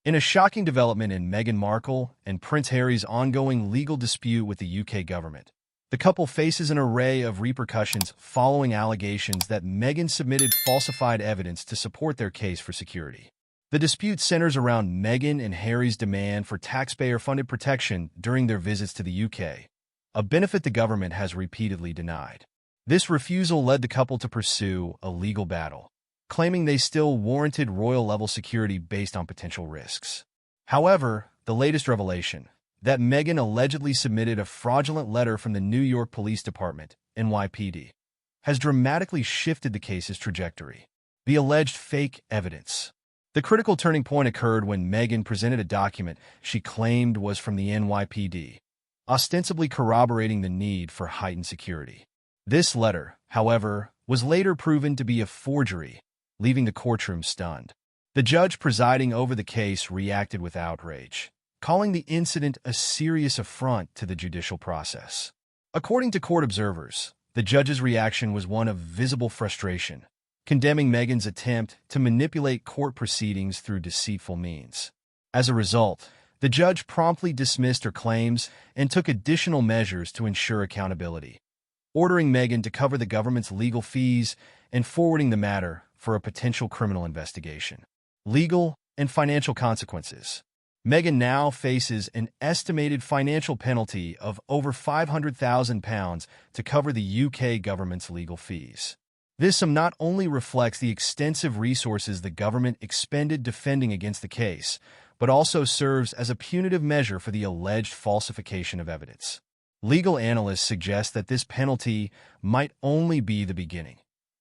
In a shocking development in Meghan Markle and Prince Harry's ongoing legal dispute with the UK government, the couple faces an array of repercussions following allegations that Meghan submitted falsified evidence to support their case for security. The dispute centers around Meghan and Harry's demand for taxpayer-funded protection during their visits to the UK, a benefit the government has repeatedly denied. This refusal led the couple to pursue a legal battle, claiming they still warranted royal-level security based on potential risks. However, the latest revelation, that Meghan allegedly submitted a fraudulent letter from the New York Police Department, NYPD, has dramatically shifted the case's trajectory. The alleged fake evidence. The critical turning point occurred when Meghan presented a document she claimed was from the NYPD, ostensibly corroborating the need for heightened security. This letter, however, was later proven to be a forgery, leaving the courtroom stunned. The judge presiding over the case reacted with outrage, calling the incident a serious affront to the judicial process. According to court observers, the judge's reaction was one of visible frustration, condemning Meghan's attempt to manipulate court proceedings through deceitful means. As a result, the judge promptly dismissed her claims and took additional measures to ensure accountability, ordering Meghan to cover the government's legal fees and forwarding the matter for a potential criminal investigation. Legal and financial consequences. Meghan now faces an estimated financial penalty of over £500,000 to cover the UK government's legal fees. This sum not only reflects the extensive resources the government expended defending against the case, but also serves as a punitive measure for the alleged falsification of evidence. Legal analysts suggest that this penalty might only be the beginning.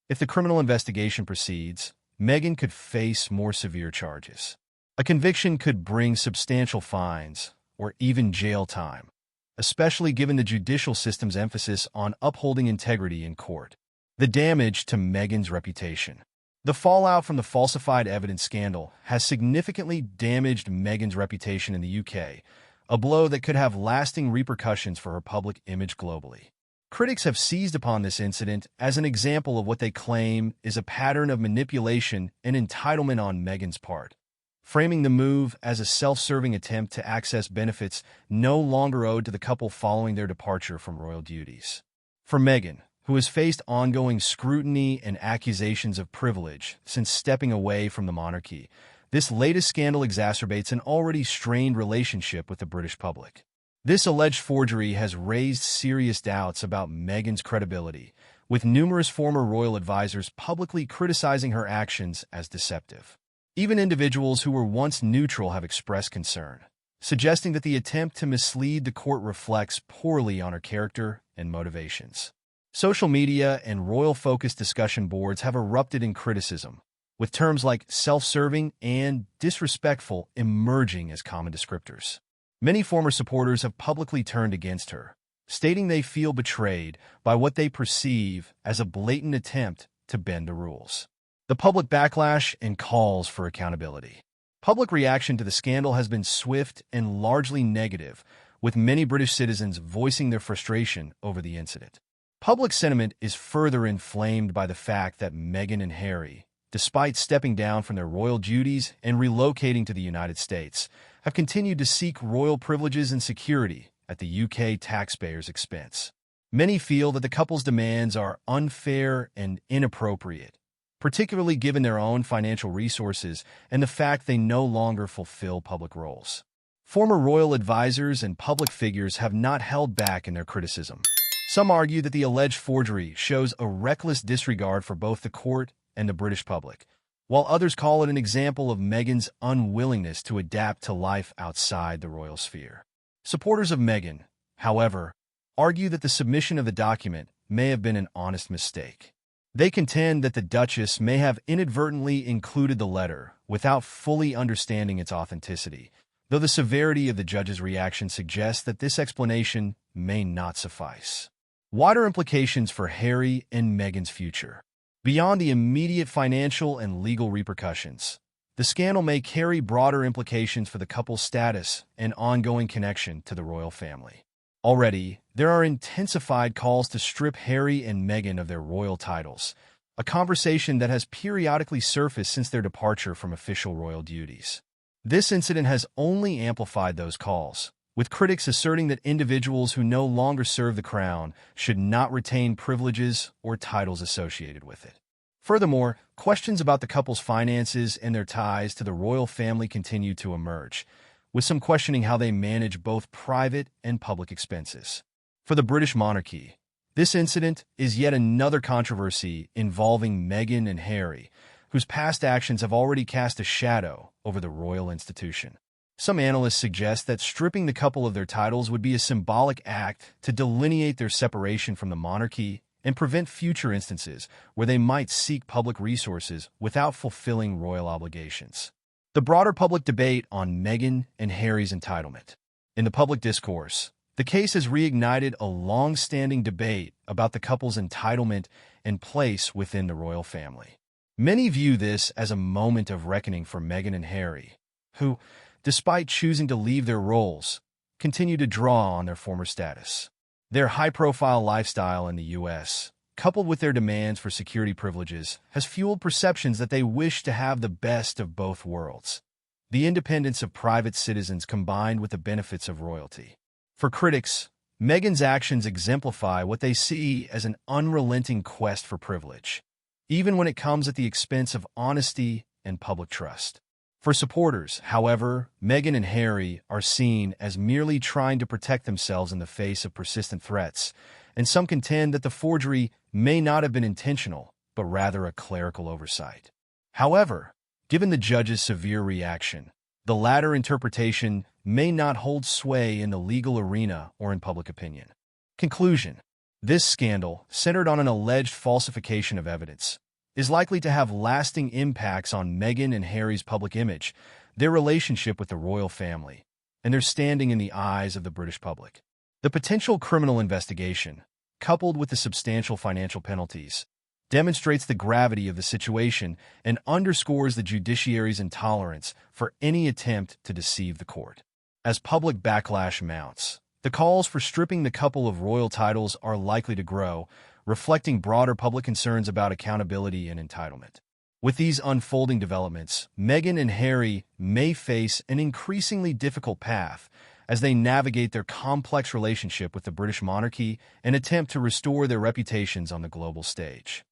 If the criminal investigation proceeds, Meghan could face more severe charges. A conviction could bring substantial fines or even jail time, especially given the judicial system's emphasis on upholding integrity in court. The damage to Meghan's reputation. The fallout from the falsified evidence scandal has significantly damaged Meghan's reputation in the UK, a blow that could have lasting repercussions for her public image globally. Critics have seized upon this incident as an example of what they claim is a pattern of manipulation and entitlement on Meghan's part, framing the move as a self-serving attempt to access benefits no longer owed to the couple following their departure from royal duties. For Meghan, who has faced ongoing scrutiny and accusations of privilege since stepping away from the monarchy, this latest scandal exacerbates an already strained relationship with the British public. This alleged forgery has raised serious doubts about Meghan's credibility, with numerous former royal advisors publicly criticizing her actions as deceptive. Even individuals who were once neutral have expressed concern, suggesting that the attempt to mislead the court reflects poorly on her character and motivations. Social media and royal-focused discussion boards have erupted in criticism, with terms like self-serving and disrespectful emerging as common descriptors. Many former supporters have publicly turned against her, stating they feel betrayed by what they perceive as a blatant attempt to bend the rules. The public backlash and calls for accountability. Public reaction to the scandal has been swift and largely negative, with many British citizens voicing their frustration over the incident. Public sentiment is further inflamed by the fact that Meghan and Harry, despite stepping down from their royal duties and relocating to the United States, have continued to seek royal privileges and security at the UK taxpayers' expense. Many feel that the couple's demands are unfair and inappropriate, particularly given their own financial resources and the fact they no longer fulfill public roles. Former royal advisors and public figures have not held back in their criticism. Some argue that the alleged forgery shows a reckless disregard for both the court and the British public, while others call it an example of Meghan's unwillingness to adapt to life outside the royal sphere. Supporters of Meghan, however, argue that the submission of the document may have been an honest mistake. They contend that the Duchess may have inadvertently included the letter without fully understanding its authenticity, though the severity of the judge's reaction suggests that this explanation may not suffice. Wider implications for Harry and Meghan's future. Beyond the immediate financial and legal repercussions, the scandal may carry broader implications for the couple's status and ongoing connection to the royal family. Already, there are intensified calls to strip Harry and Meghan of their royal titles, a conversation that has periodically surfaced since their departure from official royal duties. This incident has only amplified those calls, with critics asserting that individuals who no longer serve the crown should not retain privileges or titles associated with it. Furthermore, questions about the couple's finances and their ties to the royal family continue to emerge, with some questioning how they manage both private and public expenses. For the British monarchy, this incident is yet another controversy involving Meghan and Harry, whose past actions have already cast a shadow over the royal institution. Some analysts suggest that stripping the couple of their titles would be a symbolic act to delineate their separation from the monarchy and prevent future instances where they might seek public resources without fulfilling royal obligations. The broader public debate on Meghan and Harry's entitlement. In the public discourse, the case has reignited a long-standing debate about the couple's entitlement and place within the royal family. Many view this as a moment of reckoning for Meghan and Harry, who, despite choosing to leave their roles, continue to draw on their former status. Their high-profile lifestyle in the U.S., coupled with their demands for security privileges, has fueled perceptions that they wish to have the best of both worlds: the independence of private citizens combined with the benefits of royalty. For critics, Meghan's actions exemplify what they see as an unrelenting quest for privilege, even when it comes at the expense of honesty and public trust. For supporters, however, Meghan and Harry are seen as merely trying to protect themselves in the face of persistent threats, and some contend that the forgery may not have been intentional, but rather a clerical oversight. However, given the judge's severe reaction, the latter interpretation may not hold sway in the legal arena or in public opinion. Conclusion: this scandal, centered on an alleged falsification of evidence, is likely to have lasting impacts on Meghan and Harry's public image, their relationship with the royal family, and their standing in the eyes of the British public. The potential criminal investigation, coupled with the substantial financial penalties, demonstrates the gravity of the situation and underscores the judiciary's intolerance for any attempt to deceive the court. As public backlash mounts, the calls for stripping the couple of royal titles are likely to grow, reflecting broader public concerns about accountability and entitlement. With these unfolding developments, Meghan and Harry may face an increasingly difficult path as they navigate their complex relationship with the British monarchy and attempt to restore their reputations on the global stage.